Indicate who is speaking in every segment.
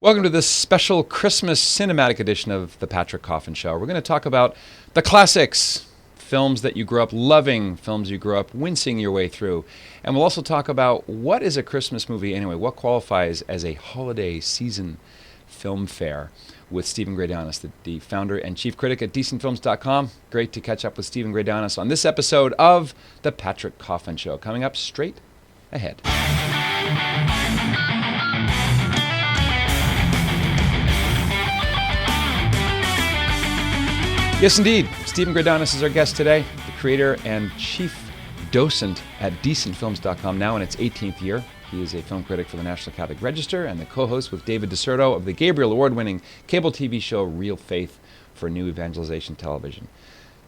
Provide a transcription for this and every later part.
Speaker 1: Welcome to this special Christmas cinematic edition of The Patrick Coffin Show. We're going to talk about the classics, films that you grew up loving, films you grew up wincing your way through. And we'll also talk about what is a Christmas movie anyway, what qualifies as a holiday season film fare with Stephen Greydanus, the founder and chief critic at decentfilms.com. Great to catch up with Stephen Greydanus on this episode of The Patrick Coffin Show, coming up straight ahead. Yes, indeed. Stephen Greydanus is our guest today, the creator and chief docent at decentfilms.com, now in its 18th year. He is a film critic for the National Catholic Register and the co-host with David DeSerto of the Gabriel Award-winning cable TV show Real Faith for New Evangelization Television.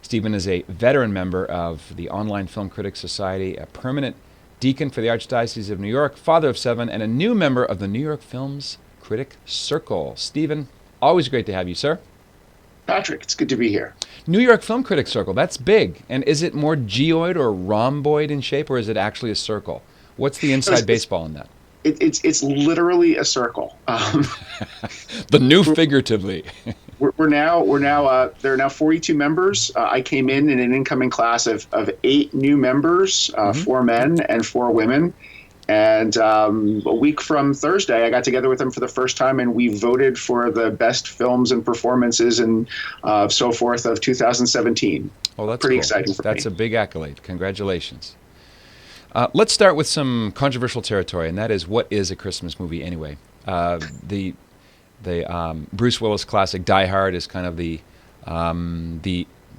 Speaker 1: Stephen is a veteran member of the Online Film Critics Society, a permanent deacon for the Archdiocese of New York, father of 7, and a new member of the New York Films Critic Circle. Stephen, always great to have you, sir.
Speaker 2: Patrick, it's good to be here.
Speaker 1: New York Film Critics Circle, that's big. And is it more geoid or rhomboid in shape, or is it actually a circle? What's the inside baseball in that?
Speaker 2: It's literally a circle.
Speaker 1: The new figuratively.
Speaker 2: We're now there are now 42 members. I came in an incoming class of 8 new members, 4 men and 4 women. And a week from Thursday, I got together with them for the first time, and we voted for the best films and performances and so forth of 2017.
Speaker 1: Oh, that's
Speaker 2: pretty
Speaker 1: cool.
Speaker 2: exciting for me.
Speaker 1: That's a big accolade. Congratulations. Let's start with some controversial territory, and that is, what is a Christmas movie anyway? The Bruce Willis classic Die Hard is kind of the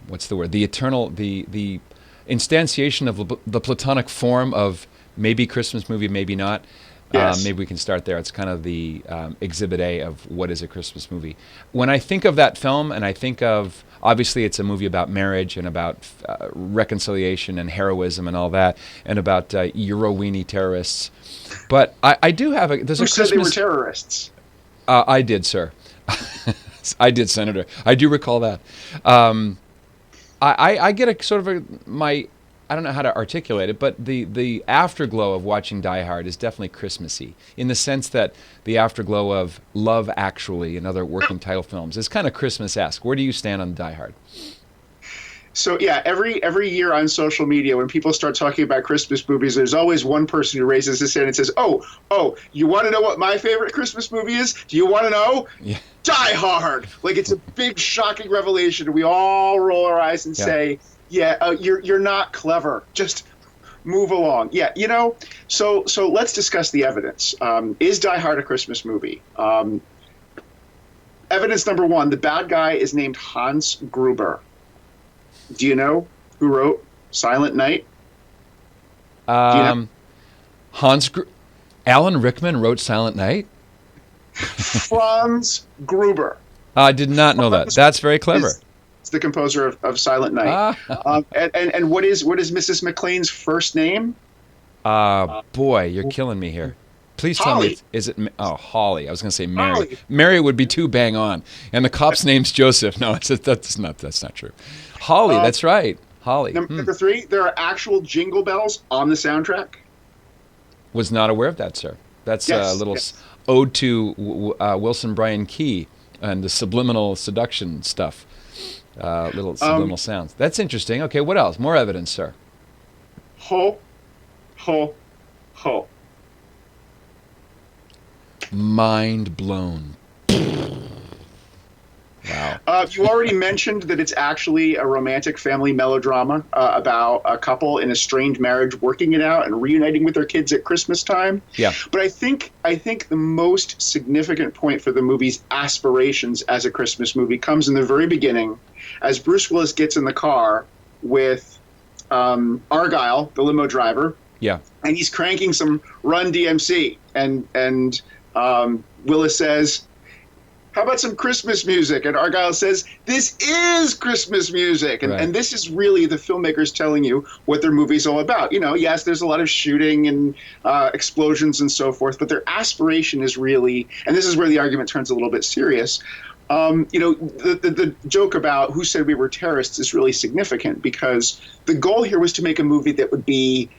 Speaker 1: what's the word? The eternal the instantiation of the Platonic form of maybe Christmas movie, maybe not.
Speaker 2: Yes.
Speaker 1: Maybe we can start there. It's kind of the exhibit A of what is a Christmas movie. When I think of that film, and I think of, obviously it's a movie about marriage and about reconciliation and heroism and all that, and about Euro-weenie terrorists. But I do have there's
Speaker 2: Who
Speaker 1: a Christmas...
Speaker 2: said they were terrorists?
Speaker 1: I did, sir. I did, Senator. I do recall that. I get a sort of I don't know how to articulate it, but the afterglow of watching Die Hard is definitely Christmassy, in the sense that the afterglow of Love Actually and other working title films is kind of Christmas-esque. Where do you stand on Die Hard?
Speaker 2: So yeah, every year on social media, when people start talking about Christmas movies, there's always one person who raises his hand and says, "Oh, you want to know what my favorite Christmas movie is? Do you want to know?
Speaker 1: Yeah.
Speaker 2: Die Hard!" Like, it's a big, shocking revelation. We all roll our eyes and say, "Yeah, you're not clever. Just move along." Yeah, So let's discuss the evidence. Is Die Hard a Christmas movie? Evidence number 1: the bad guy is named Hans Gruber. Do you know who wrote Silent Night?
Speaker 1: Alan Rickman wrote Silent Night?
Speaker 2: Franz Gruber.
Speaker 1: I did not know that. That's very clever.
Speaker 2: It's the composer of Silent Night. And what is Mrs. McClane's first name?
Speaker 1: Boy, you're killing me here. Please tell
Speaker 2: Holly.
Speaker 1: me, is it... Oh, Holly. I was going to say Mary.
Speaker 2: Holly.
Speaker 1: Mary would be too bang on. And the cop's name's Joseph. No, that's not true. Holly, that's right. Holly.
Speaker 2: Number 3, there are actual jingle bells on the soundtrack.
Speaker 1: Was not aware of that, sir. That's
Speaker 2: Yes,
Speaker 1: a little
Speaker 2: yes.
Speaker 1: ode to Wilson Bryan Key and the subliminal seduction stuff. Little subliminal sounds. That's interesting. Okay, what else? More evidence, sir.
Speaker 2: Ho, ho, ho.
Speaker 1: Mind blown. Wow.
Speaker 2: You already mentioned that it's actually a romantic family melodrama about a couple in a strained marriage working it out and reuniting with their kids at Christmas time.
Speaker 1: Yeah.
Speaker 2: But I think the most significant point for the movie's aspirations as a Christmas movie comes in the very beginning, as Bruce Willis gets in the car with Argyle, the limo driver.
Speaker 1: Yeah.
Speaker 2: And he's cranking some Run DMC, and Willis says, "How about some Christmas music?" And Argyle says, "This is Christmas music." And,
Speaker 1: Right.
Speaker 2: and this is really the filmmakers telling you what their movie's all about. Yes, there's a lot of shooting and explosions and so forth, but their aspiration is really, and this is where the argument turns a little bit serious. The joke about who said we were terrorists is really significant, because the goal here was to make a movie that would be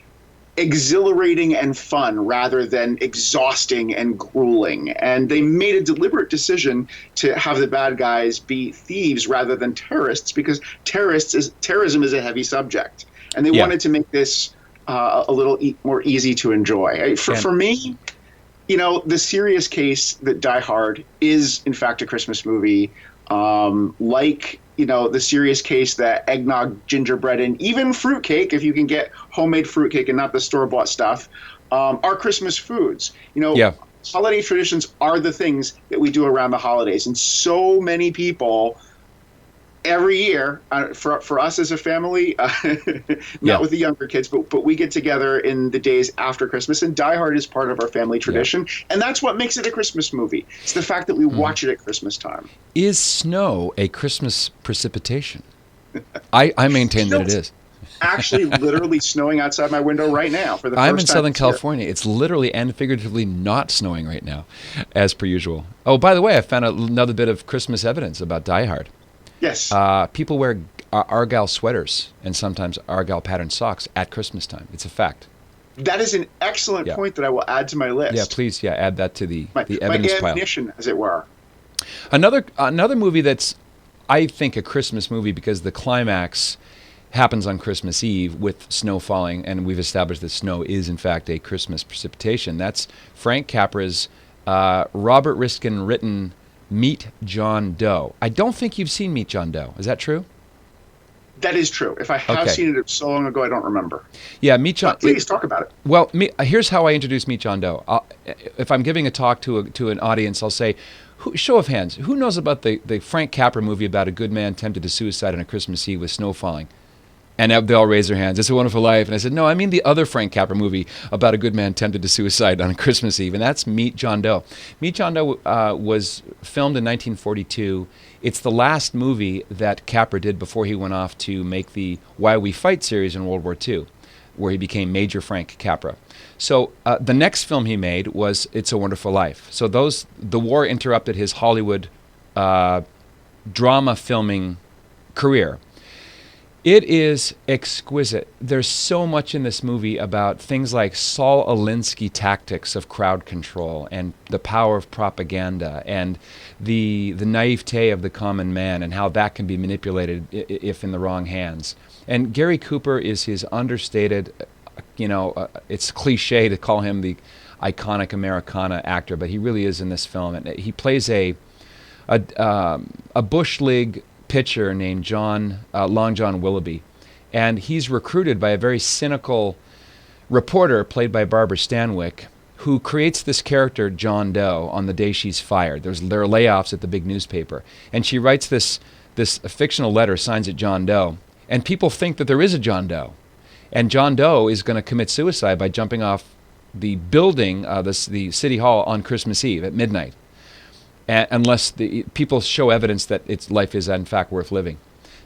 Speaker 2: exhilarating and fun rather than exhausting and grueling. And they made a deliberate decision to have the bad guys be thieves rather than terrorists, because terrorism is a heavy subject. And they wanted to make this a little more easy to enjoy. For me, the serious case that Die Hard is, in fact, a Christmas movie, the serious case that eggnog, gingerbread, and even fruitcake, if you can get homemade fruitcake and not the store-bought stuff, are Christmas foods. Holiday traditions are the things that we do around the holidays. And so many people every year, for us as a family, not with the younger kids, but we get together in the days after Christmas, and Die Hard is part of our family tradition, and that's what makes it a Christmas movie. It's the fact that we watch it at Christmas time.
Speaker 1: Is snow a Christmas precipitation? I maintain that it is.
Speaker 2: Actually, literally snowing outside my window right now for the first time.
Speaker 1: I'm in Southern California. It's literally and figuratively not snowing right now, as per usual. Oh, by the way, I found another bit of Christmas evidence about Die Hard.
Speaker 2: Yes.
Speaker 1: People wear Argyle sweaters and sometimes Argyle patterned socks at Christmas time. It's a fact.
Speaker 2: That is an excellent point that I will add to my list.
Speaker 1: Yeah, please, add that to the evidence pile.
Speaker 2: My ammunition, as it were.
Speaker 1: Another movie that's, I think, a Christmas movie because the climax happens on Christmas Eve with snow falling, and we've established that snow is, in fact, a Christmas precipitation. That's Frank Capra's Robert Riskin written Meet John Doe. I don't think you've seen Meet John Doe. Is that true?
Speaker 2: That is true. If I have seen it so long ago, I don't remember.
Speaker 1: Yeah, Meet John.
Speaker 2: Please talk about it.
Speaker 1: Well, here's how I introduce Meet John Doe. If I'm giving a talk to an audience, I'll say, show of hands, who knows about the Frank Capra movie about a good man tempted to suicide on a Christmas Eve with snow falling? And they all raise their hands. It's a Wonderful Life. And I said, no, I mean the other Frank Capra movie about a good man tempted to suicide on a Christmas Eve, and that's Meet John Doe. Meet John Doe was filmed in 1942. It's the last movie that Capra did before he went off to make the Why We Fight series in World War II, where he became Major Frank Capra. So the next film he made was It's a Wonderful Life. So the war interrupted his Hollywood drama filming career. It is exquisite. There's so much in this movie about things like Saul Alinsky tactics of crowd control and the power of propaganda and the naivete of the common man and how that can be manipulated if in the wrong hands. And Gary Cooper is his understated, it's cliche to call him the iconic Americana actor, but he really is in this film. And he plays a Bush League pitcher named Long John Willoughby, and he's recruited by a very cynical reporter played by Barbara Stanwyck, who creates this character John Doe on the day she's fired. There are layoffs at the big newspaper, and she writes this fictional letter, signs it John Doe, and people think that there is a John Doe, and John Doe is going to commit suicide by jumping off the building, the city hall on Christmas Eve at midnight. Unless the people show evidence that its life is in fact worth living.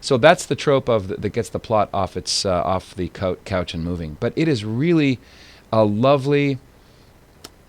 Speaker 1: So that's the trope that gets the plot off the couch and moving. But it is really a lovely.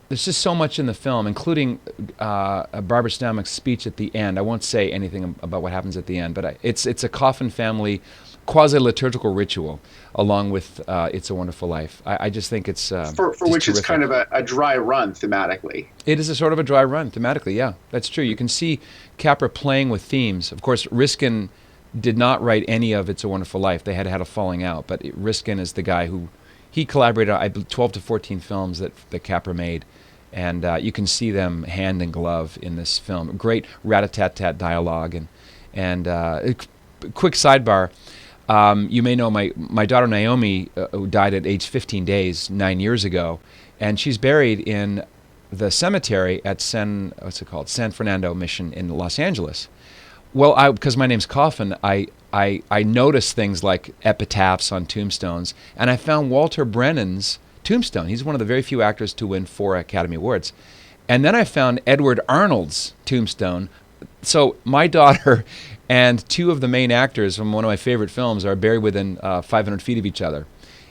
Speaker 1: There's just so much in the film, including Barbara Stanwyck's speech at the end. I won't say anything about what happens at the end, but it's a coffin family quasi-liturgical ritual along with It's a Wonderful Life. I just think it's
Speaker 2: for which terrific. It's kind of a dry run thematically.
Speaker 1: It is a sort of a dry run thematically, yeah. That's true. You can see Capra playing with themes. Of course, Riskin did not write any of It's a Wonderful Life. They had a falling out, but Riskin is the guy who he collaborated on 12 to 14 films that Capra made. And you can see them hand in glove in this film. Great rat-a-tat-tat dialogue. And quick sidebar, you may know my daughter Naomi who died at age 15 days 9 years ago, and she's buried in the cemetery at San Fernando Mission in Los Angeles. Well, because my name's Coffin, I noticed things like epitaphs on tombstones, and I found Walter Brennan's tombstone. He's one of the very few actors to win 4 Academy Awards. And then I found Edward Arnold's tombstone. So my daughter and 2 of the main actors from one of my favorite films are buried within 500 feet of each other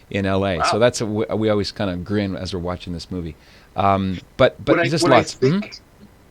Speaker 1: in L.A. Wow. So we always kind of grin as we're watching this movie. But just lots.
Speaker 2: I think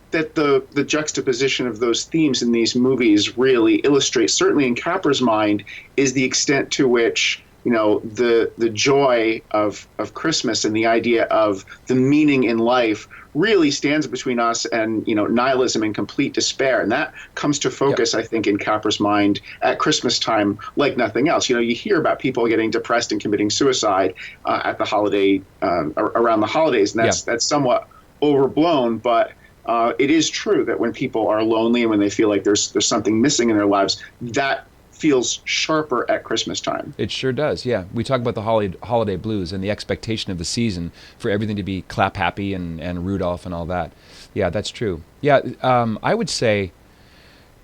Speaker 2: that the juxtaposition of those themes in these movies really illustrates, certainly in Capra's mind, is the extent to which the joy of Christmas and the idea of the meaning in life really stands between us and nihilism and complete despair, and that comes to focus, I think, in Capra's mind at Christmas time like nothing else. You hear about people getting depressed and committing suicide at the holiday around the holidays, and that's somewhat overblown, but it is true that when people are lonely and when they feel like there's something missing in their lives, that feels sharper at Christmas time.
Speaker 1: It sure does, yeah. We talk about the holiday blues and the expectation of the season for everything to be clap happy and Rudolph and all that. Yeah, that's true. Yeah, I would say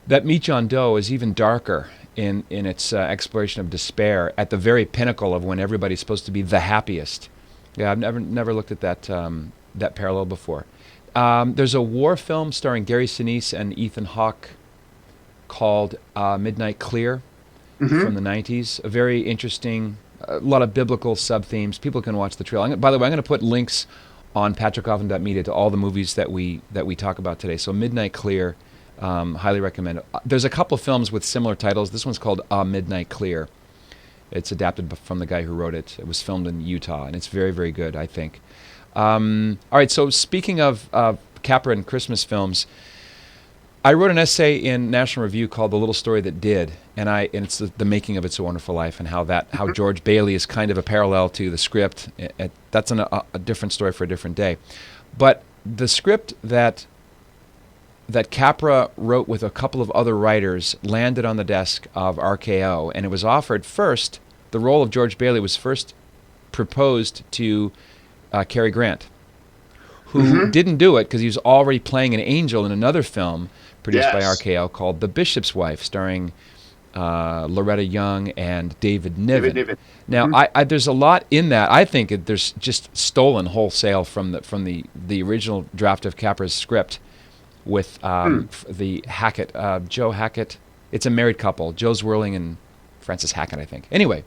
Speaker 1: that Meet John Doe is even darker in its exploration of despair at the very pinnacle of when everybody's supposed to be the happiest. Yeah, I've never looked at that parallel before. There's a war film starring Gary Sinise and Ethan Hawke called Midnight Clear from the 90s. A very interesting, a lot of biblical sub-themes. People can watch the trailer. By the way, I'm going to put links on patrickhoffman.media to all the movies that we talk about today. So Midnight Clear, highly recommend it. There's a couple of films with similar titles. This one's called Midnight Clear. It's adapted from the guy who wrote it. It was filmed in Utah, and it's very, very good, I think. All right, so speaking of Capra and Christmas films, I wrote an essay in National Review called "The Little Story That Did," and it's the making of It's a Wonderful Life and how George Bailey is kind of a parallel to the script. That's a different story for a different day. But the script that Capra wrote with a couple of other writers landed on the desk of RKO, and it was offered first. The role of George Bailey was first proposed to Cary Grant, who didn't do it because he was already playing an angel in another film produced by RKO called The Bishop's Wife, starring Loretta Young and David Niven. Now, there's a lot in that. I think there's just stolen wholesale from the original draft of Capra's script with the Hackett, Joe Hackett. It's a married couple, Joe Zwirling and Frances Hackett, I think. Anyway,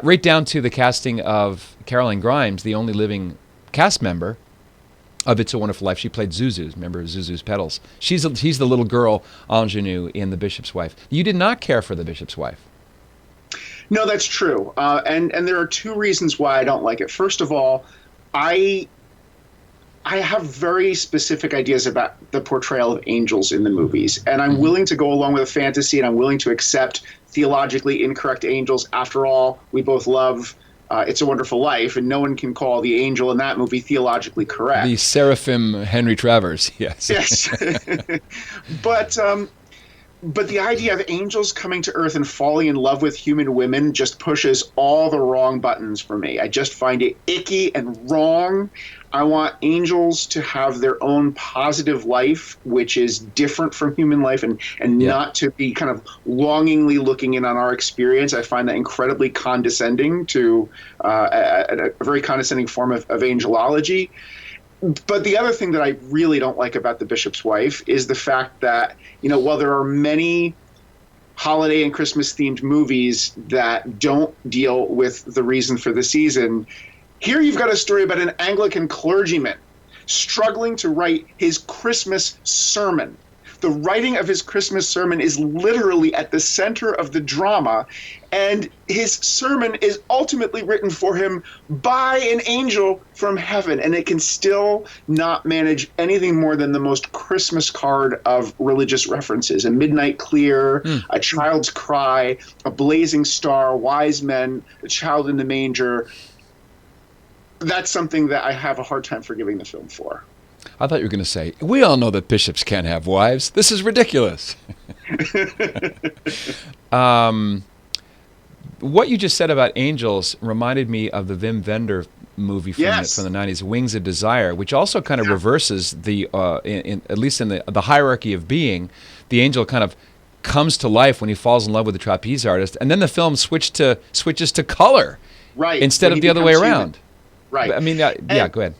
Speaker 1: right down to the casting of Caroline Grimes, the only living cast member of It's a Wonderful Life. She played Zuzu's. Remember Zuzu's Petals? He's the little girl ingenue in The Bishop's Wife. You did not care for The Bishop's Wife.
Speaker 2: No, that's true. And there are two reasons why I don't like it. First of all, I have very specific ideas about the portrayal of angels in the movies, and I'm willing to go along with a fantasy, and I'm willing to accept theologically incorrect angels. After all, we both love It's a Wonderful Life, and no one can call the angel in that movie theologically correct.
Speaker 1: The seraphim Henry Travers, yes.
Speaker 2: Yes. But the idea of angels coming to Earth and falling in love with human women just pushes all the wrong buttons for me. I just find it icky and wrong. I want angels to have their own positive life, which is different from human life, and not to be kind of longingly looking in on our experience. I find that incredibly condescending to a very condescending form of angelology. But the other thing that I really don't like about The Bishop's Wife is the fact that, while there are many holiday and Christmas themed movies that don't deal with the reason for the season, here you've got a story about an Anglican clergyman struggling to write his Christmas sermon. The writing of his Christmas sermon is literally at the center of the drama, and his sermon is ultimately written for him by an angel from heaven, and it can still not manage anything more than the most Christmas card of religious references. A midnight clear, a child's cry, a blazing star, wise men, a child in the manger. That's something that I have a hard time forgiving the film for.
Speaker 1: I thought you were going to say, we all know that bishops can't have wives. This is ridiculous. What you just said about angels reminded me of the Wim Wenders movie from the 90s, Wings of Desire, which also kind of reverses the, at least in the hierarchy of being, the angel kind of comes to life when he falls in love with the trapeze artist, and then the film switches to color,
Speaker 2: right,
Speaker 1: instead of the other way around.
Speaker 2: Right.
Speaker 1: I mean, yeah, go ahead.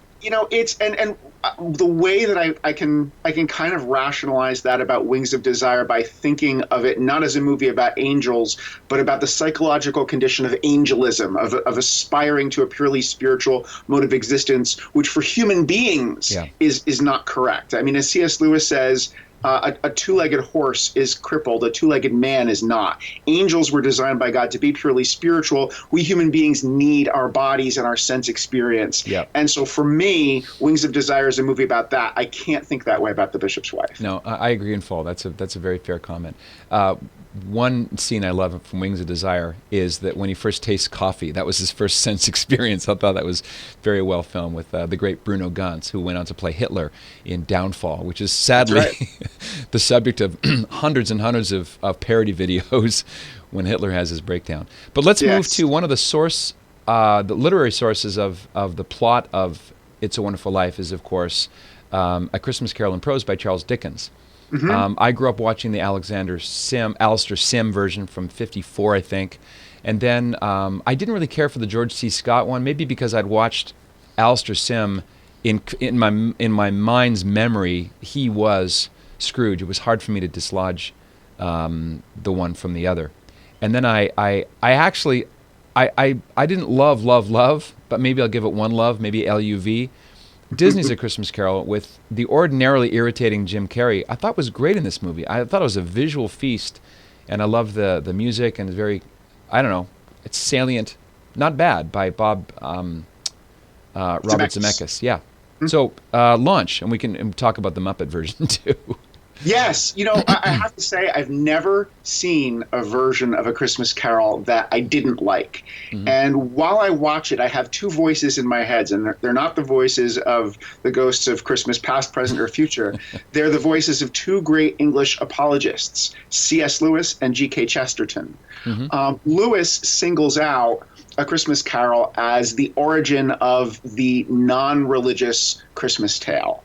Speaker 2: It's and the way that I can kind of rationalize that about Wings of Desire by thinking of it not as a movie about angels, but about the psychological condition of angelism, of aspiring to a purely spiritual mode of existence, which for human beings is not correct. I mean, as C.S. Lewis says, a two-legged horse is crippled, a two-legged man is not. Angels were designed by God to be purely spiritual. We human beings need our bodies and our sense experience.
Speaker 1: Yeah.
Speaker 2: And so for me, Wings of Desire is a movie about that. I can't think that way about The Bishop's Wife.
Speaker 1: No, I agree in full. That's a very fair comment. One scene I love from Wings of Desire is that when he first tastes coffee, that was his first sense experience. I thought that was very well filmed with the great Bruno Ganz, who went on to play Hitler in Downfall, which is sadly the subject of hundreds and hundreds of parody videos when Hitler has his breakdown. But let's move to one of the literary sources of the plot of It's a Wonderful Life is, of course, A Christmas Carol in Prose by Charles Dickens. Mm-hmm. I grew up watching the Alistair Sim version from '54, I think. And then I didn't really care for the George C. Scott one, maybe because I'd watched Alistair Sim in my mind's memory. He was Scrooge. It was hard for me to dislodge the one from the other. And then I actually didn't love, but maybe I'll give it one love, maybe LUV. Disney's A Christmas Carol with the ordinarily irritating Jim Carrey. I thought was great in this movie. I thought it was a visual feast, and I love the music, and it's very, I don't know, it's salient, not bad, by Robert Zemeckis. Yeah. Mm-hmm. So launch, and we can talk about the Muppet version too.
Speaker 2: Yes, I have to say I've never seen a version of A Christmas Carol that I didn't like. Mm-hmm. And while I watch it, I have two voices in my head, and they're not the voices of the ghosts of Christmas past, present, or future. They're the voices of two great English apologists, C.S. Lewis and G.K. Chesterton. Mm-hmm. Lewis singles out A Christmas Carol as the origin of the non-religious Christmas tale.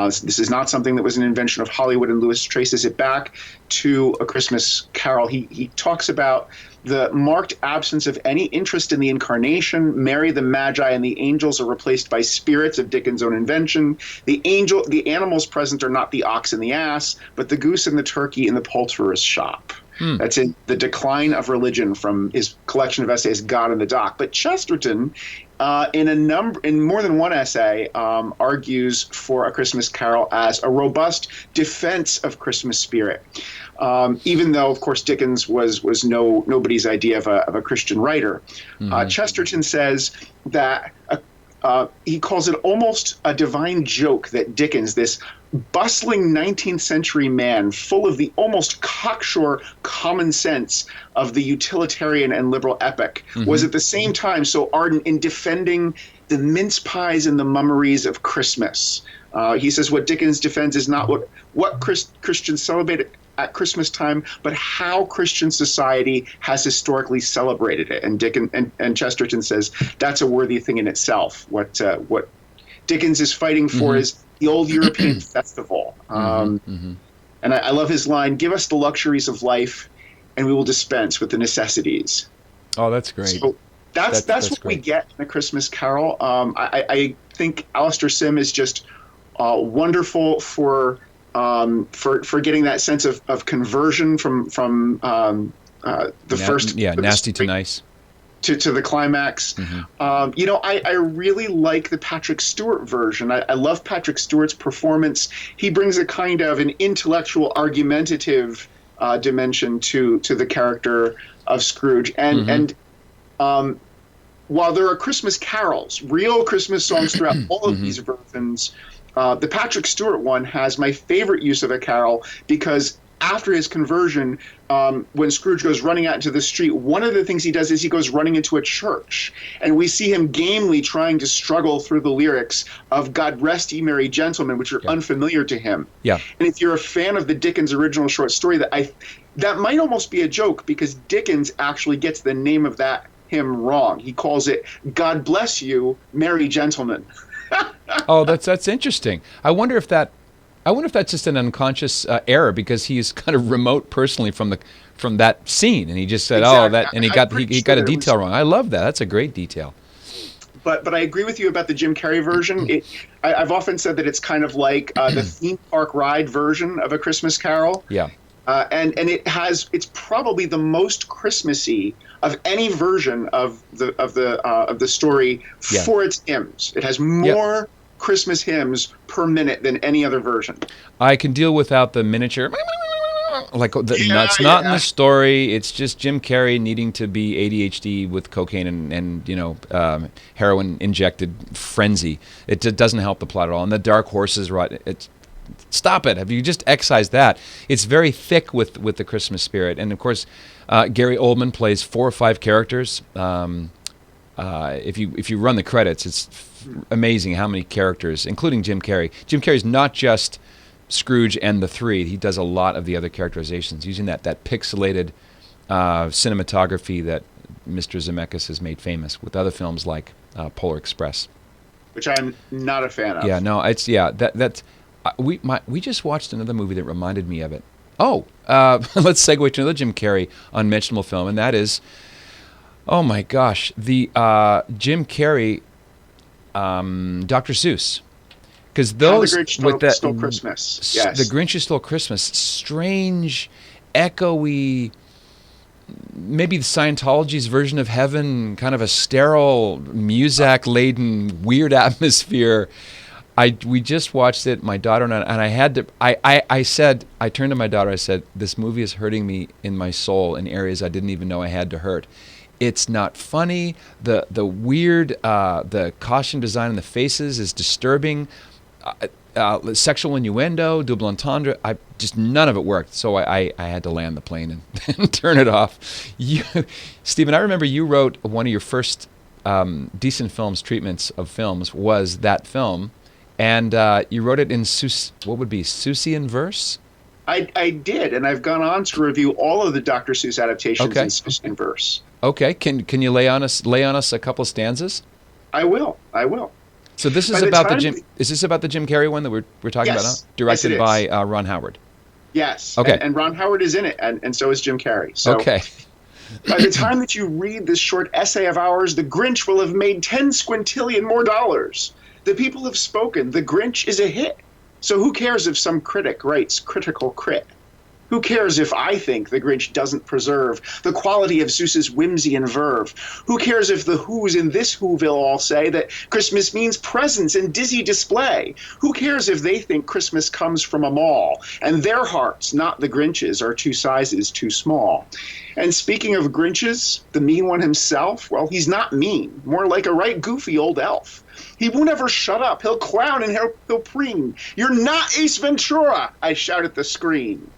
Speaker 2: This is not something that was an invention of Hollywood, and Lewis traces it back to A Christmas Carol. He talks about the marked absence of any interest in the incarnation. Mary, the Magi, and the angels are replaced by spirits of Dickens' own invention. The animals present are not the ox and the ass, but the goose and the turkey in the poulterer's shop. That's in The Decline of Religion from his collection of essays, God in the Dock. But Chesterton, in more than one essay, argues for A Christmas Carol as a robust defense of Christmas spirit. Even though, of course, Dickens was nobody's idea of a Christian writer. Mm-hmm. Chesterton says that he calls it almost a divine joke that Dickens, this bustling 19th century man full of the almost cocksure common sense of the utilitarian and liberal epic, mm-hmm. was at the same time so ardent in defending the mince pies and the mummeries of Christmas. He says what Dickens defends is not what Christians celebrate at Christmas time, but how Christian society has historically celebrated it. And Dickens and Chesterton says that's a worthy thing in itself. What Dickens is fighting for mm-hmm. is the old European festival. Mm-hmm. And I love his line, "Give us the luxuries of life, and we will dispense with the necessities."
Speaker 1: Oh, that's great.
Speaker 2: So that's what great. We get in A Christmas Carol. I think Alistair Sim is just wonderful for getting that sense of conversion from the first
Speaker 1: nasty to nice
Speaker 2: to the climax. Mm-hmm. I really like the Patrick Stewart version. I love Patrick Stewart's performance. He brings a kind of an intellectual, argumentative dimension to the character of Scrooge. And while there are Christmas carols, real Christmas songs throughout all of mm-hmm. these versions, the Patrick Stewart one has my favorite use of a carol because after his conversion, when Scrooge goes running out into the street, one of the things he does is he goes running into a church. And we see him gamely trying to struggle through the lyrics of God Rest Ye Merry Gentlemen, which are unfamiliar to him. Yeah. And if you're a fan of the Dickens original short story, that might almost be a joke because Dickens actually gets the name of that hymn wrong. He calls it God Bless You, Merry Gentlemen.
Speaker 1: Oh, that's interesting. I wonder if that's just an unconscious error because he's kind of remote personally from that scene, and he just said, exactly. "Oh, that," and he got a detail wrong. I love that. That's a great detail.
Speaker 2: But I agree with you about the Jim Carrey version. I've often said that it's kind of like the theme park ride version of A Christmas Carol. Yeah. And it's probably the most Christmassy of any version of the story for its hymns. It has more Christmas hymns per minute than any other version.
Speaker 1: I can deal without the miniature. Like that's not in the story. It's just Jim Carrey needing to be ADHD with cocaine and heroin injected frenzy. It doesn't help the plot at all. And the dark horses, right? Stop it. Have you just excised that? It's very thick with the Christmas spirit. And of course, Gary Oldman plays 4 or 5 characters. If you run the credits, it's amazing how many characters, including Jim Carrey. Jim Carrey's not just Scrooge and the Three. He does a lot of the other characterizations using that pixelated cinematography that Mr. Zemeckis has made famous with other films like Polar Express,
Speaker 2: which I'm not a fan of.
Speaker 1: Yeah, no, we just watched another movie that reminded me of it. Let's segue to another Jim Carrey unmentionable film, and that is, oh my gosh, the Jim Carrey Dr. Seuss. Because those
Speaker 2: the Grinch Stole Christmas. Yes.
Speaker 1: The Grinch Stole Christmas. Strange, echoey, maybe the Scientology's version of heaven, kind of a sterile, Muzak-laden, weird atmosphere. We just watched it, my daughter and I had to. I turned to my daughter. I said, "This movie is hurting me in my soul in areas I didn't even know I had to hurt." It's not funny. The weird, the costume design and the faces is disturbing. Sexual innuendo, double entendre, none of it worked. So I had to land the plane and turn it off. Stephen, I remember you wrote one of your first Decent Films treatments of films was that film, and you wrote it in Seussian verse?
Speaker 2: I did, and I've gone on to review all of the Dr. Seuss adaptations in Seussian verse. Okay,
Speaker 1: can you lay on us a couple stanzas?
Speaker 2: I will.
Speaker 1: So this is about Is this about the Jim Carrey one that we're talking about? Huh? Directed by Ron Howard.
Speaker 2: Yes.
Speaker 1: Okay.
Speaker 2: And Ron Howard is in it, and so is Jim Carrey. So
Speaker 1: okay.
Speaker 2: By the time that you read this short essay of ours, the Grinch will have made 10 squintillion more dollars. The people have spoken. The Grinch is a hit. So who cares if some critic writes critical crit? Who cares if I think the Grinch doesn't preserve the quality of Seuss's whimsy and verve? Who cares if the Who's in this Whoville all say that Christmas means presents and dizzy display? Who cares if they think Christmas comes from a mall and their hearts, not the Grinch's, are 2 sizes too small? And speaking of Grinches, the mean one himself, well, he's not mean, more like a right goofy old elf. He won't ever shut up. He'll clown and he'll preen. "You're not Ace Ventura!" I shout at the screen.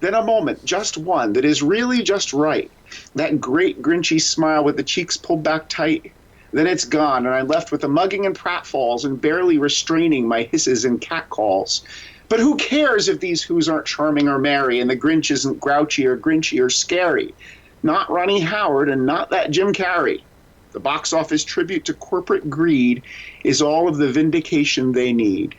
Speaker 2: Then a moment, just one, that is really just right. That great Grinchy smile with the cheeks pulled back tight. Then it's gone, and I'm left with a mugging and pratfalls and barely restraining my hisses and catcalls. But who cares if these Who's aren't charming or merry and the Grinch isn't grouchy or grinchy or scary? Not Ronnie Howard and not that Jim Carrey. The box office tribute to corporate greed is all of the vindication they need.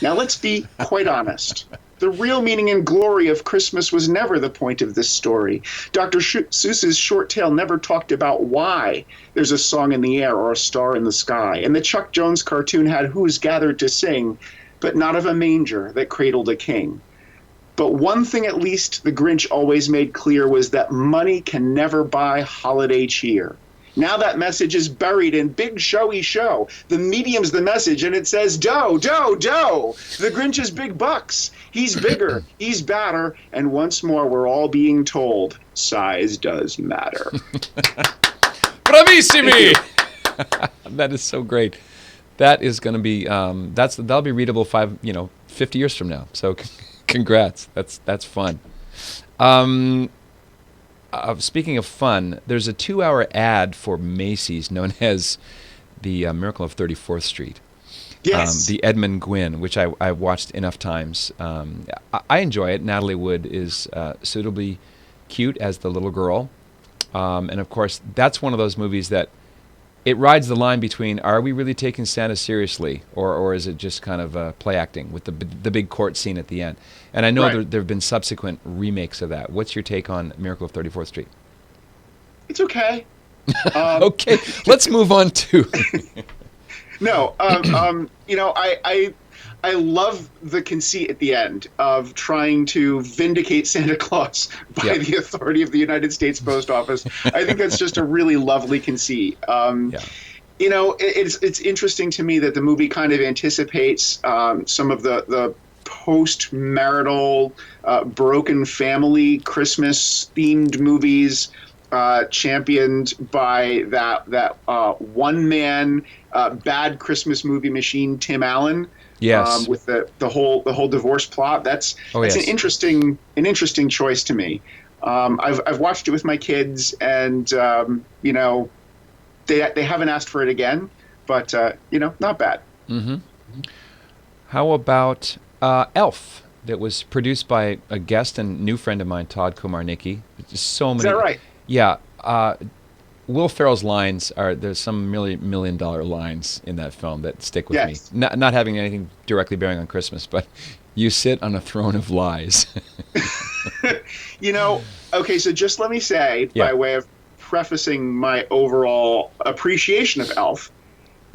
Speaker 2: Now let's be quite honest. The real meaning and glory of Christmas was never the point of this story. Dr. Seuss's short tale never talked about why there's a song in the air or a star in the sky. And the Chuck Jones cartoon had Who's gathered to sing, but not of a manger that cradled a king. But one thing at least the Grinch always made clear was that money can never buy holiday cheer. Now that message is buried in big showy show. The medium's the message, and it says, "Dough, dough, dough." The Grinch's big bucks. He's bigger, he's badder, and once more we're all being told, size does matter.
Speaker 1: Bravissimi! That is so great. That is going to be that'll be readable 50 years from now. So congrats. That's fun. Speaking of fun, there's a 2-hour ad for Macy's known as the Miracle of 34th Street.
Speaker 2: Yes.
Speaker 1: The Edmund Gwynn, which I watched enough times. I enjoy it. Natalie Wood is suitably cute as the little girl. And of course, that's one of those movies that it rides the line between, are we really taking Santa seriously, or is it just kind of play acting with the big court scene at the end? And I know there have been subsequent remakes of that. What's your take on Miracle of 34th Street?
Speaker 2: It's okay.
Speaker 1: Okay, let's move on to...
Speaker 2: No, I love the conceit at the end of trying to vindicate Santa Claus by the authority of the United States Post Office. I think that's just a really lovely conceit. It's interesting to me that the movie kind of anticipates some of the post-marital, broken family Christmas themed movies championed by that one man bad Christmas movie machine, Tim Allen.
Speaker 1: Yes.
Speaker 2: With the whole divorce plot.
Speaker 1: Oh,
Speaker 2: That's
Speaker 1: yes.
Speaker 2: an interesting choice to me. I've watched it with my kids, and they haven't asked for it again, but not bad.
Speaker 1: Mm-hmm. How about Elf, that was produced by a guest and new friend of mine, Todd Komarnicki? Just so
Speaker 2: Is
Speaker 1: many.
Speaker 2: that right?
Speaker 1: Yeah. Will Ferrell's lines there's some really $1 million lines in that film that stick with me.
Speaker 2: Yes.
Speaker 1: Not having anything directly bearing on Christmas, but you sit on a throne of lies.
Speaker 2: Okay, so just let me say,
Speaker 1: Yeah.
Speaker 2: by way of prefacing my overall appreciation of Elf,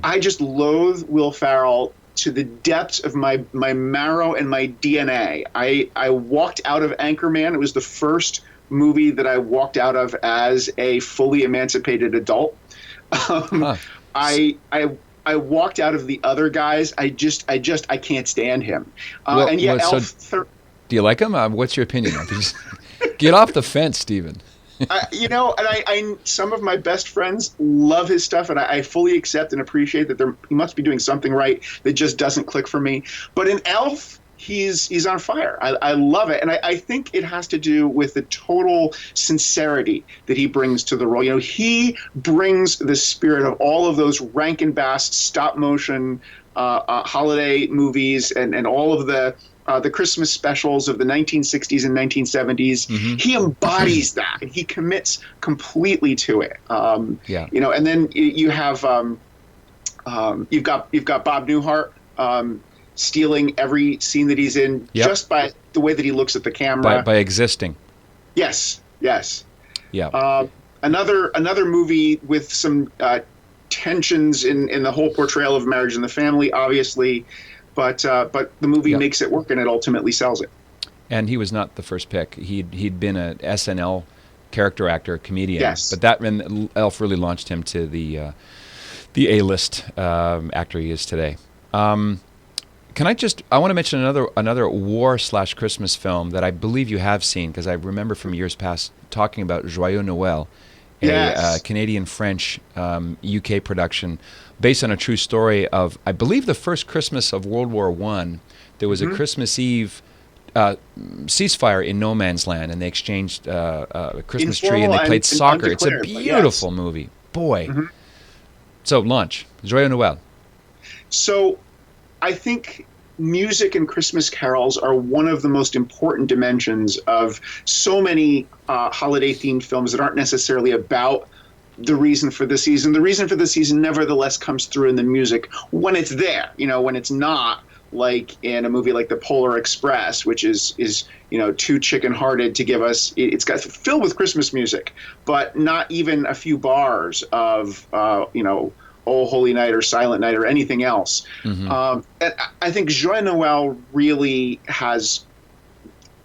Speaker 2: I just loathe Will Ferrell to the depths of my marrow and my DNA. I walked out of Anchorman. It was the first movie that I walked out of as a fully emancipated adult.
Speaker 1: Huh.
Speaker 2: I walked out of The Other Guys. I can't stand him. And yet,
Speaker 1: so
Speaker 2: Elf.
Speaker 1: do you like him? What's your opinion? Get off the fence, Stephen.
Speaker 2: And I some of my best friends love his stuff, and I fully accept and appreciate that he must be doing something right that just doesn't click for me. But in Elf, he's on fire. I love it, and I think it has to do with the total sincerity that he brings to the role. He brings the spirit of all of those Rankin Bass stop motion holiday movies and all of the Christmas specials of the 1960s and 1970s.
Speaker 1: Mm-hmm.
Speaker 2: He embodies that, and he commits completely to it.
Speaker 1: Yeah.
Speaker 2: And then you have you've got Bob Newhart stealing every scene that he's in.
Speaker 1: Yep.
Speaker 2: Just by the way that he looks at the camera.
Speaker 1: By existing.
Speaker 2: Yes.
Speaker 1: Yeah.
Speaker 2: Another movie with some tensions in the whole portrayal of marriage and the family, obviously. But the movie makes it work, and it ultimately sells it.
Speaker 1: And he was not the first pick. He'd been a SNL character actor, comedian.
Speaker 2: Yes.
Speaker 1: But Elf really launched him to the A-list actor he is today. I want to mention another war/Christmas film that I believe you have seen, because I remember from years past talking about Joyeux Noël, a Canadian-French UK production based on a true story of, I believe, the first Christmas of World War I. There was a Christmas Eve ceasefire in no man's land, and they exchanged a Christmas tree, and they played soccer. It's a beautiful movie. Boy. Mm-hmm. So, launch. Joyeux Noël.
Speaker 2: So, I think music and Christmas carols are one of the most important dimensions of so many holiday-themed films that aren't necessarily about the reason for the season. The reason for the season nevertheless comes through in the music when it's there, when it's not like in a movie like The Polar Express, which is too chicken-hearted to give us. It's got filled with Christmas music, but not even a few bars of Oh Holy Night or Silent Night or anything else. Mm-hmm. And I think Joyeux Noël really has,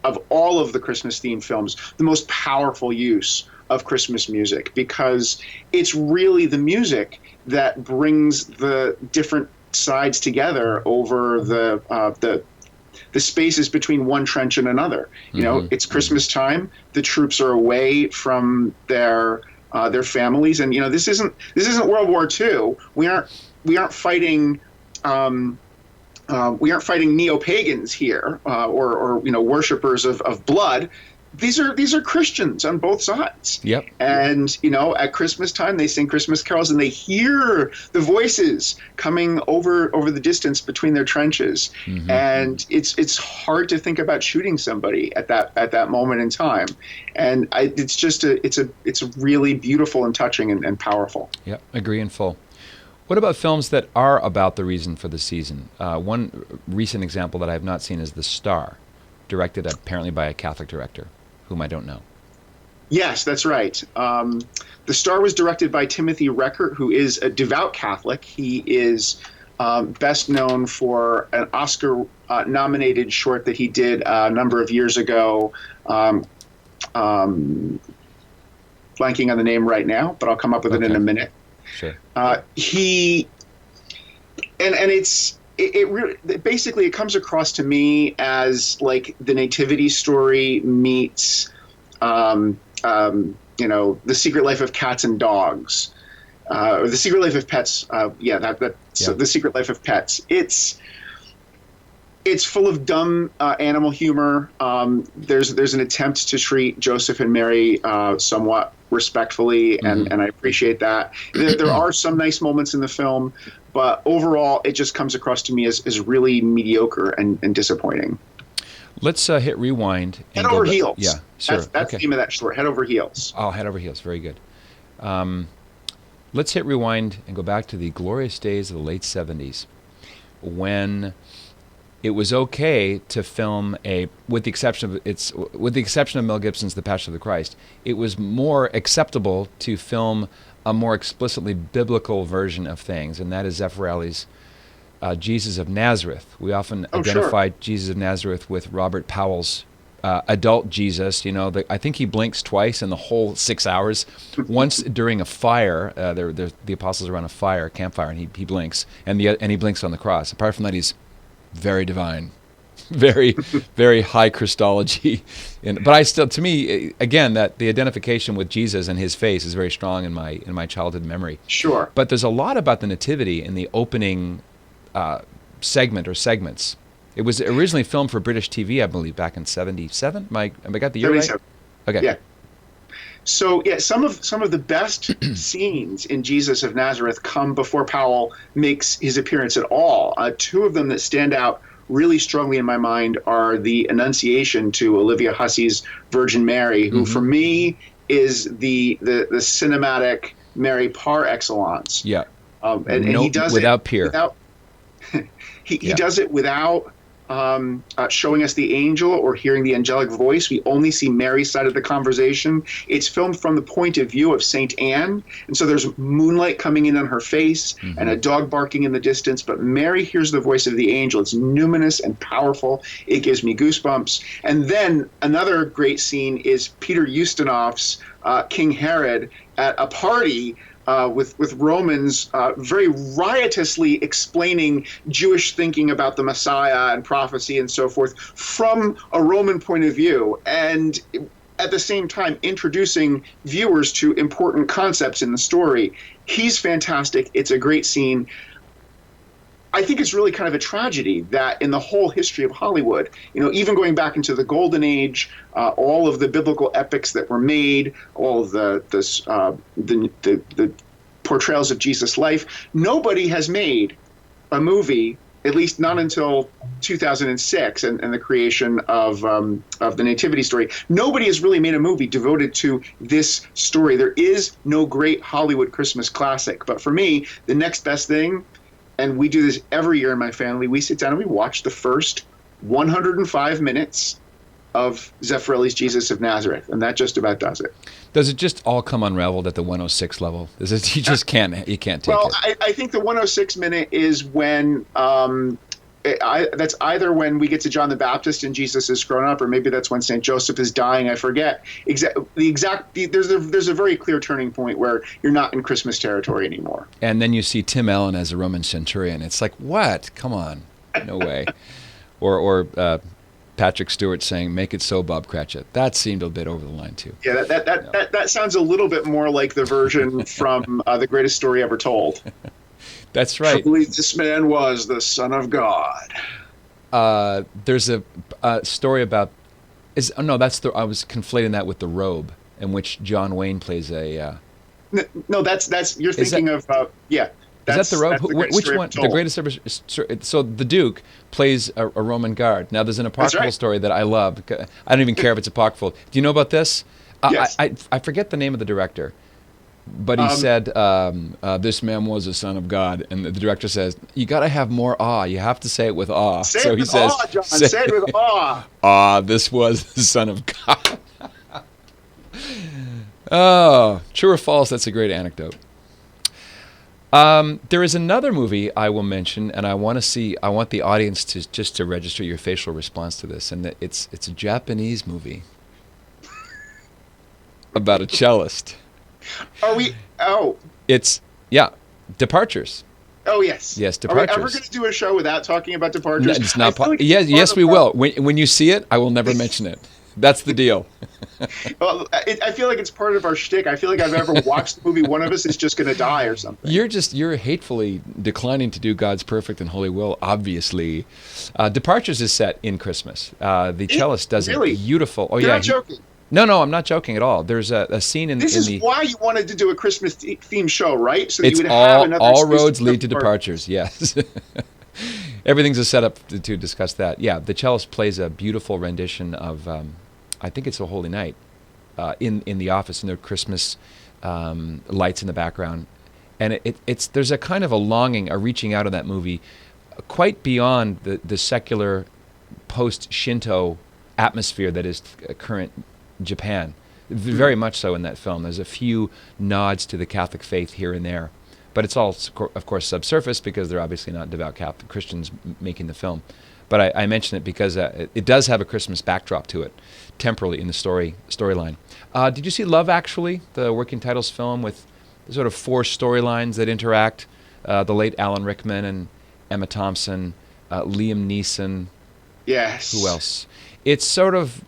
Speaker 2: of all of the Christmas-themed films, the most powerful use of Christmas music, because it's really the music that brings the different sides together over the spaces between one trench and another. It's Christmas time. The troops are away from their families, and this isn't World War II. We aren't fighting. We aren't fighting neo-pagans here, or worshippers of blood. These are Christians on both sides.
Speaker 1: Yep.
Speaker 2: And at Christmas time they sing Christmas carols, and they hear the voices coming over the distance between their trenches. Mm-hmm. And it's hard to think about shooting somebody at that moment in time. And it's a really beautiful and touching and powerful.
Speaker 1: Yep, agree in full. What about films that are about the reason for the season? One recent example that I have not seen is The Star, directed apparently by a Catholic director, whom I don't know.
Speaker 2: Yes, that's right. The Star was directed by Timothy Reckert, who is a devout Catholic. He is best known for an Oscar-nominated short that he did a number of years ago. Blanking on the name right now, but I'll come up with it in a minute.
Speaker 1: Sure.
Speaker 2: He and it really basically it comes across to me as like the nativity story meets The Secret Life of Cats and Dogs, or The Secret Life of Pets. So The Secret Life of Pets. It's full of dumb animal humor. There's an attempt to treat Joseph and Mary somewhat respectfully, and I appreciate that. There are some nice moments in the film, but overall, it just comes across to me as really mediocre and disappointing.
Speaker 1: Let's hit rewind.
Speaker 2: And Head over heels.
Speaker 1: Yeah, sure.
Speaker 2: That's the name of that short. Head over heels.
Speaker 1: Oh, Head over heels. Very good. Let's hit rewind and go back to the glorious days of the late 70s, when it was okay to film with the exception of Mel Gibson's The Passion of the Christ, it was more acceptable to film a more explicitly biblical version of things, and that is Zeffirelli's Jesus of Nazareth. We often identify Jesus of Nazareth with Robert Powell's adult Jesus. I think he blinks twice in the whole 6 hours. Once during a fire, the apostles are on a campfire, and he blinks, and he blinks on the cross. Apart from that, he's very divine, very, very high Christology. But to me, again, that the identification with Jesus and his face is very strong in my childhood memory.
Speaker 2: Sure.
Speaker 1: But there's a lot about the nativity in the opening segment or segments. It was originally filmed for British TV, I believe, back in '77. Have I got the year right? Okay.
Speaker 2: Yeah. So some of the best scenes in Jesus of Nazareth come before Powell makes his appearance at all. Two of them that stand out really strongly in my mind are the Annunciation to Olivia Hussey's Virgin Mary, who for me is the cinematic Mary par excellence.
Speaker 1: Yeah.
Speaker 2: And he does
Speaker 1: without
Speaker 2: it
Speaker 1: peer.
Speaker 2: He does it without showing us the angel or hearing the angelic voice. We only see Mary's side of the conversation. It's filmed from the point of view of Saint Anne, and so there's moonlight coming in on her face and a dog barking in the distance, but Mary hears the voice of the angel. It's numinous and powerful. It gives me goosebumps. And then another great scene is Peter Ustinov's King Herod at a party with Romans very riotously explaining Jewish thinking about the Messiah and prophecy and so forth from a Roman point of view, and at the same time introducing viewers to important concepts in the story. He's fantastic. It's a great scene. I think it's really kind of a tragedy that in the whole history of Hollywood, even going back into the Golden Age, all of the biblical epics that were made, all of the portrayals of Jesus' life, nobody has made a movie, at least not until 2006 and the creation of the Nativity story. Nobody has really made a movie devoted to this story. There is no great Hollywood Christmas classic. But for me, the next best thing, and we do this every year in my family, we sit down and we watch the first 105 minutes of Zeffirelli's Jesus of Nazareth, and that just about does it.
Speaker 1: Does it just all come unraveled at the 106 level? You just can't take it.
Speaker 2: Well, I think the 106 minute is when that's either when we get to John the Baptist and Jesus is grown up, or maybe that's when St. Joseph is dying. I forget there's a very clear turning point where you're not in Christmas territory anymore. And
Speaker 1: then you see Tim Allen as a Roman centurion. It's like, what? Come on, no way. Or Patrick Stewart saying, "Make it so, Bob Cratchit." That seemed a bit over the line too.
Speaker 2: Yeah, that sounds a little bit more like the version from The Greatest Story Ever Told.
Speaker 1: That's right.
Speaker 2: Truly, this man was the Son of God.
Speaker 1: There's a story about. I was conflating that with The Robe, in which John Wayne plays a.
Speaker 2: No, that's you're thinking of yeah.
Speaker 1: Is that The Robe? Which one?
Speaker 2: The
Speaker 1: Greatest Ever. So the Duke plays a Roman guard. Now, there's an apocryphal story that I love. I don't even care if it's apocryphal. Do you know about this?
Speaker 2: Yes.
Speaker 1: I forget the name of the director, but he said, this man was a son of God. And the director says, you got to have more awe. You have to say it with awe.
Speaker 2: Say it with awe, John. Say it with awe.
Speaker 1: This was the Son of God. Oh, true or false? That's a great anecdote. There is another movie I will mention, and I want the audience to register your facial response to this, and it's a Japanese movie about a cellist.
Speaker 2: Are we? Oh,
Speaker 1: it's Yeah, Departures.
Speaker 2: Oh, yes.
Speaker 1: Yes,
Speaker 2: Are we
Speaker 1: Departures.
Speaker 2: ever going to do a show without talking about Departures?
Speaker 1: It's not.
Speaker 2: Like
Speaker 1: Yes, we will. When you see it, I will never mention it. That's the deal.
Speaker 2: Well, I feel like it's part of our shtick. I feel like I've ever watched the movie, one of us is just going to die or something.
Speaker 1: You're hatefully declining to do God's perfect and holy will. Obviously, Departures is set in Christmas. The cellist does it beautiful. Oh,
Speaker 2: You're
Speaker 1: yeah.
Speaker 2: not joking.
Speaker 1: No, I'm not joking at all. There's a scene in
Speaker 2: This
Speaker 1: in
Speaker 2: is
Speaker 1: the.
Speaker 2: why you wanted to do a Christmas themed show, right? So
Speaker 1: It's
Speaker 2: you would have another
Speaker 1: all
Speaker 2: excuse
Speaker 1: roads
Speaker 2: to
Speaker 1: lead to Departures. Yes. Everything's a setup to discuss that. Yeah, the cellist plays a beautiful rendition of, I think it's a Holy Night, in the office, and there are Christmas lights in the background, and there's a kind of a longing, a reaching out of that movie, quite beyond the secular post-Shinto atmosphere that is current Japan. Very much so in that film. There's a few nods to the Catholic faith here and there. But it's all, of course, subsurface because they're obviously not devout Catholic Christians making the film. But I mention it because it does have a Christmas backdrop to it, temporally in the storyline. Did you see Love Actually, the working titles film with sort of 4 storylines that interact? The late Alan Rickman and Emma Thompson, Liam Neeson.
Speaker 2: Yes.
Speaker 1: Who else? It's sort of,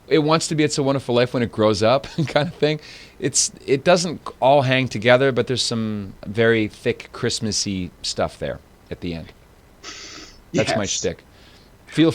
Speaker 1: it wants to be It's a Wonderful Life when it grows up kind of thing. It doesn't all hang together, but there's some very thick Christmassy stuff there at the end. That's my shtick. Feel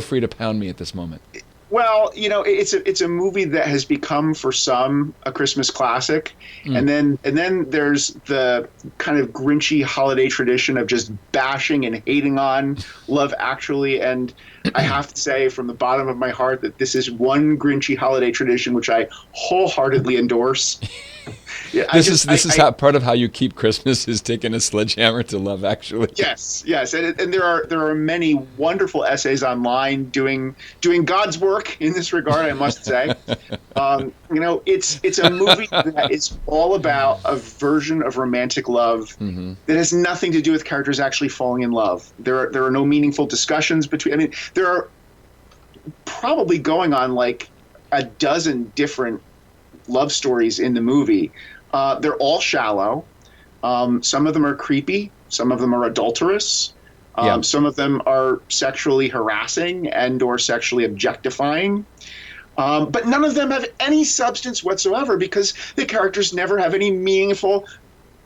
Speaker 1: free to pound me at this moment.
Speaker 2: Well, it's a movie that has become for some a Christmas classic, and then there's the kind of Grinchy holiday tradition of just bashing and hating on Love Actually, and I have to say from the bottom of my heart that this is one Grinchy holiday tradition which I wholeheartedly endorse. Yeah,
Speaker 1: this is part of how you keep Christmas is taking a sledgehammer to Love Actually.
Speaker 2: Yes, and there are many wonderful essays online doing God's work in this regard. I must say, it's a movie that is all about a version of romantic love that has nothing to do with characters actually falling in love. There are no meaningful discussions between. I mean, there are probably going on like a dozen different love stories in the movie. They're all shallow. Some of them are creepy. Some of them are adulterous. Some of them are sexually harassing and or sexually objectifying. But none of them have any substance whatsoever because the characters never have any meaningful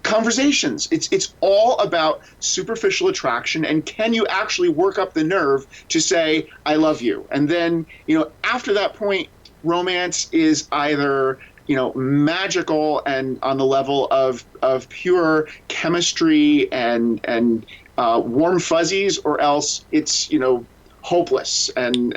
Speaker 2: conversations. It's all about superficial attraction, and can you actually work up the nerve to say, I love you? And then, after that point, romance is either magical and on the level of pure chemistry and warm fuzzies, or else it's hopeless and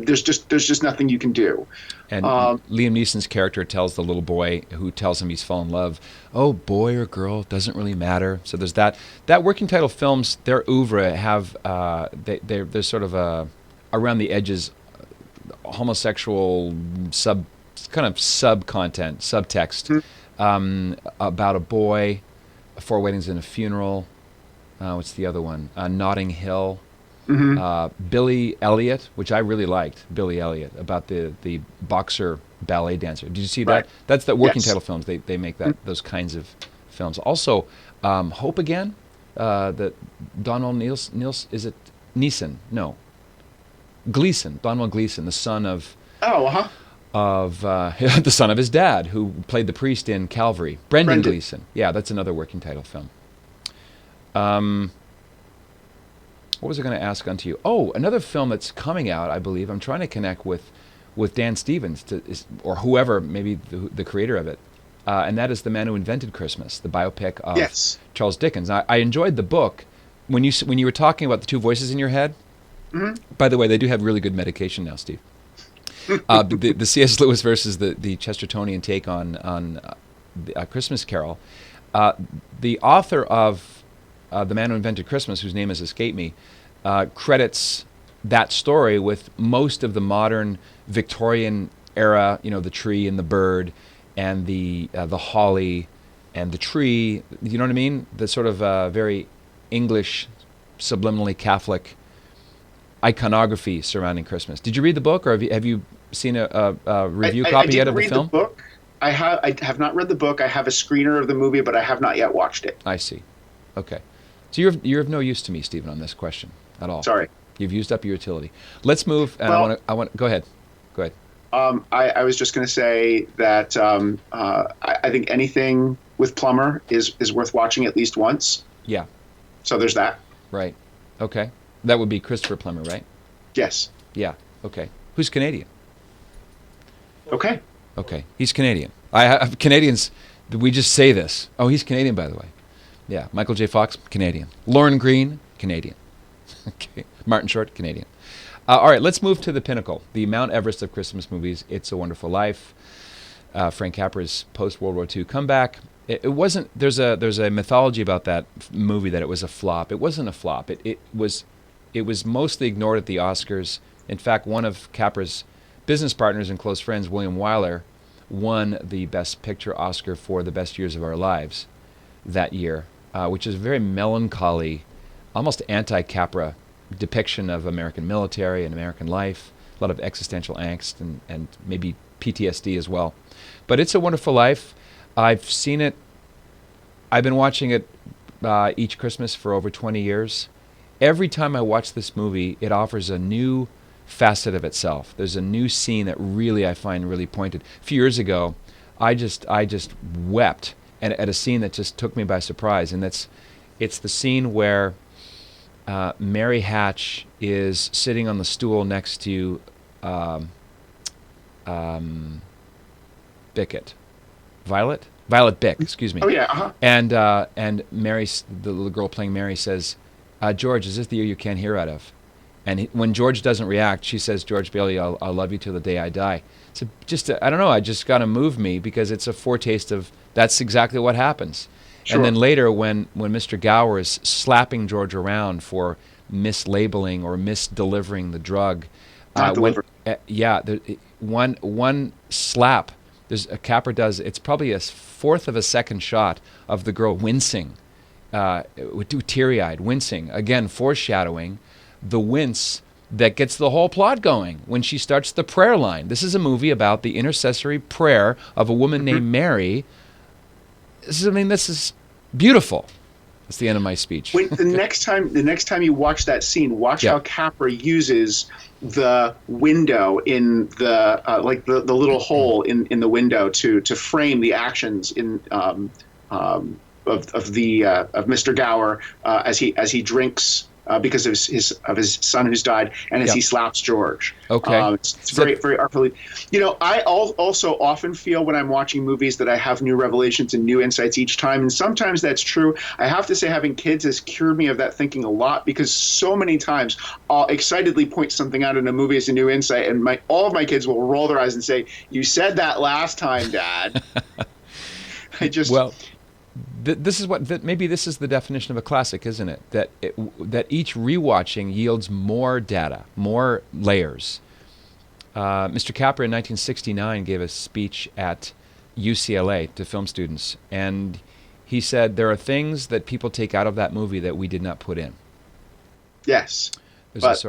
Speaker 2: there's just nothing you can do.
Speaker 1: And Liam Neeson's character tells the little boy who tells him he's fallen in love, oh, boy or girl, doesn't really matter. So there's that working title films, their oeuvre have they're sort of around the edges, homosexual sub-content, subtext, about a boy, 4 Weddings and a Funeral. What's the other one? Notting Hill. Billy Elliot, which I really liked. Billy Elliot, about the boxer ballet dancer. Did you see that? That's the working title films. They make those kinds of films. Also, Hope Again. The Donald Niels is it Neeson? No. Gleason, Donald Gleason, the son of the son of his dad, who played the priest in Calvary. Brendan Gleeson. Yeah, that's another working title film. What was I going to ask unto you? Oh, another film that's coming out, I believe. I'm trying to connect with Dan Stevens or whoever, maybe the creator of it, and that is The Man Who Invented Christmas, the biopic of Charles Dickens. I enjoyed the book. When you were talking about the 2 voices in your head. By the way, they do have really good medication now, Steve. The C.S. Lewis versus the Chestertonian take on A Christmas Carol. The author of The Man Who Invented Christmas, whose name has escaped me, credits that story with most of the modern Victorian era, the tree and the bird and the holly and the tree. You know what I mean? The sort of very English, subliminally Catholic iconography surrounding Christmas. Did you read the book, or have you seen a review copy yet of the film?
Speaker 2: The book. I have not read the book. I have a screener of the movie, but I have not yet watched it.
Speaker 1: I see. Okay. So you're of no use to me, Stephen, on this question at all.
Speaker 2: Sorry.
Speaker 1: You've used up your utility. Let's move. And
Speaker 2: Well,
Speaker 1: I want. Go ahead. Go ahead.
Speaker 2: I was just going to say that I think anything with Plummer is worth watching at least once.
Speaker 1: Yeah.
Speaker 2: So there's that.
Speaker 1: Right. Okay. That would be Christopher Plummer, right?
Speaker 2: Yes.
Speaker 1: Yeah. Okay. Who's Canadian?
Speaker 2: Okay.
Speaker 1: Okay. He's Canadian. I have Canadians. We just say this. Oh, he's Canadian, by the way. Yeah. Michael J. Fox, Canadian. Lauren Green, Canadian. Okay. Martin Short, Canadian. All right. Let's move to the pinnacle, the Mount Everest of Christmas movies. It's a Wonderful Life. Frank Capra's post World War II comeback. It wasn't. There's a mythology about that movie that it was a flop. It wasn't a flop. It was mostly ignored at the Oscars. In fact, one of Capra's business partners and close friends, William Wyler, won the Best Picture Oscar for The Best Years of Our Lives that year, which is a very melancholy, almost anti-Capra depiction of American military and American life, a lot of existential angst and maybe PTSD as well. But It's a Wonderful Life. I've seen it. I've been watching it each Christmas for over 20 years. Every time I watch this movie, it offers a new facet of itself. There's a new scene that really I find really pointed. A few years ago, I just wept at a scene that just took me by surprise, and it's the scene where Mary Hatch is sitting on the stool next to Bickett. Violet Bick, excuse me.
Speaker 2: Oh yeah. Uh-huh.
Speaker 1: And Mary, the little girl playing Mary, says, "George, is this the year you can't hear out of?" And when George doesn't react, she says, "George Bailey, I'll love you till the day I die." So I don't know, I just got to move me because it's a foretaste of that's exactly what happens.
Speaker 2: Sure.
Speaker 1: And then later, when Mr. Gower is slapping George around for mislabeling or misdelivering the drug,
Speaker 2: Not delivered.
Speaker 1: one slap. There's a Capra does. It's probably a fourth of a second shot of the girl wincing, teary-eyed, wincing. Again, foreshadowing the wince that gets the whole plot going when she starts the prayer line. This is a movie about the intercessory prayer of a woman named Mary. This is beautiful. That's the end of my speech.
Speaker 2: The next time you watch that scene, watch how Capra uses the window in the the little hole in the window to frame the actions of Mr. Gower as he drinks because of his son who's died, and as he slaps George.
Speaker 1: Okay,
Speaker 2: it's very very artfully. I also often feel when I'm watching movies that I have new revelations and new insights each time, and sometimes that's true. I have to say, having kids has cured me of that thinking a lot, because so many times I'll excitedly point something out in a movie as a new insight, and all of my kids will roll their eyes and say, "You said that last time, Dad."
Speaker 1: Maybe this is the definition of a classic, isn't it? That each rewatching yields more data, more layers. Mr. Capra in 1969 gave a speech at UCLA to film students, and he said there are things that people take out of that movie that we did not put in.
Speaker 2: Yes, but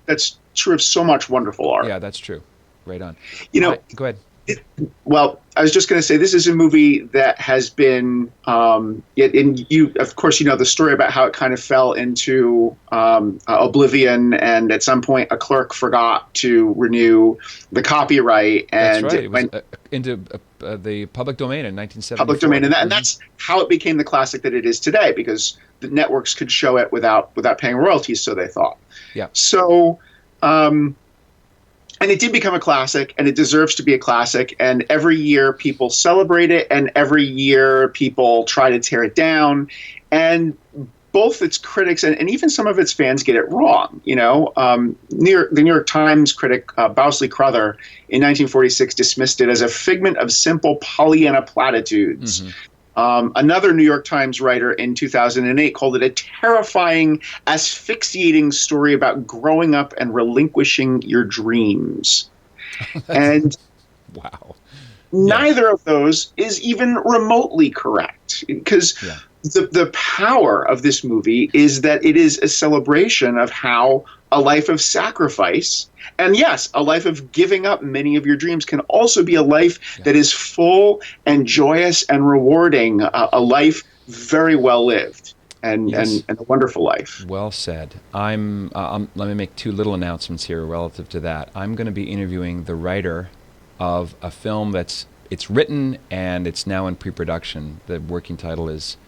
Speaker 2: that's true of so much wonderful art.
Speaker 1: Yeah, that's true. Right on. Go ahead.
Speaker 2: Well, I was just going to say, this is a movie that has been, and you, of course, the story about how it kind of fell into oblivion, and at some point a clerk forgot to renew the copyright, and
Speaker 1: that's right. It went into the public domain in 1974.
Speaker 2: Public domain, and that's how it became the classic that it is today, because the networks could show it without paying royalties, so they thought.
Speaker 1: Yeah.
Speaker 2: So. And it did become a classic, and it deserves to be a classic. And every year people celebrate it, and every year people try to tear it down. And both its critics and even some of its fans get it wrong. The New York Times critic Bowsley Crowther in 1946 dismissed it as a figment of simple Pollyanna platitudes. Mm-hmm. Another New York Times writer in 2008 called it a terrifying, asphyxiating story about growing up and relinquishing your dreams. And
Speaker 1: wow,
Speaker 2: neither of those is even remotely correct, because the power of this movie is that it is a celebration of how a life of sacrifice. And yes, a life of giving up many of your dreams can also be a life that is full and joyous and rewarding, a life very well lived and a wonderful life.
Speaker 1: Well said. Let me make two little announcements here relative to that. I'm going to be interviewing the writer of a film it's written and it's now in pre-production. The working title it's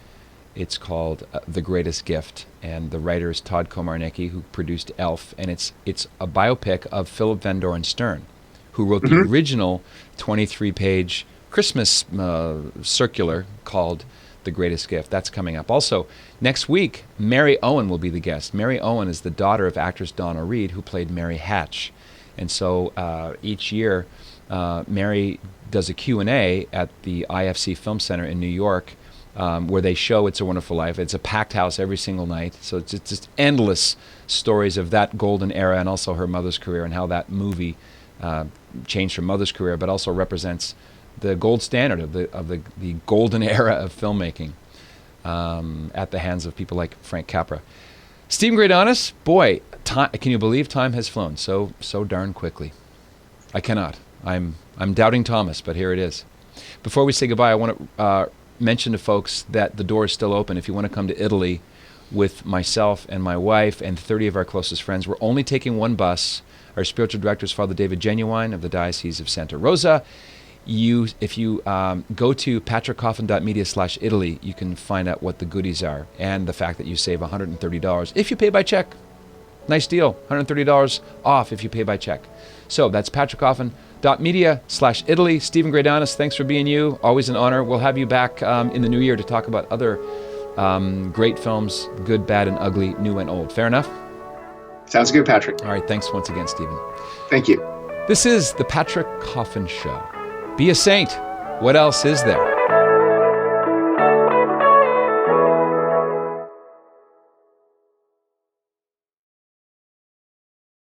Speaker 1: called The Greatest Gift, and the writer is Todd Komarnicki, who produced Elf, and it's a biopic of Philip Van Doren Stern, who wrote the original 23-page Christmas circular called The Greatest Gift. That's coming up. Also, next week, Mary Owen will be the guest. Mary Owen is the daughter of actress Donna Reed, who played Mary Hatch. And so each year, Mary does a Q&A at the IFC Film Center in New York, where they show It's a Wonderful Life. It's a packed house every single night. So it's just endless stories of that golden era and also her mother's career and how that movie changed her mother's career, but also represents the gold standard of the golden era of filmmaking at the hands of people like Frank Capra. Stephen Greydanus, boy, can you believe time has flown so darn quickly? I cannot. I'm doubting Thomas, but here it is. Before we say goodbye, I want to mention to folks that the door is still open. If you want to come to Italy with myself and my wife and 30 of our closest friends, we're only taking one bus. Our spiritual director is Father David Genuine of the Diocese of Santa Rosa. If you go to patrickcoffin.media/Italy, you can find out what the goodies are and the fact that you save $130 if you pay by check. Nice deal, $130 off if you pay by check. So that's patrickcoffin.media/Italy. Stephen Greydanus, thanks for being you. Always an honor. We'll have you back in the new year to talk about other great films, good, bad, and ugly, new and old. Fair enough?
Speaker 2: Sounds good, Patrick.
Speaker 1: All right, thanks once again, Stephen.
Speaker 2: Thank you.
Speaker 1: This is The Patrick Coffin Show. Be a saint. What else is there?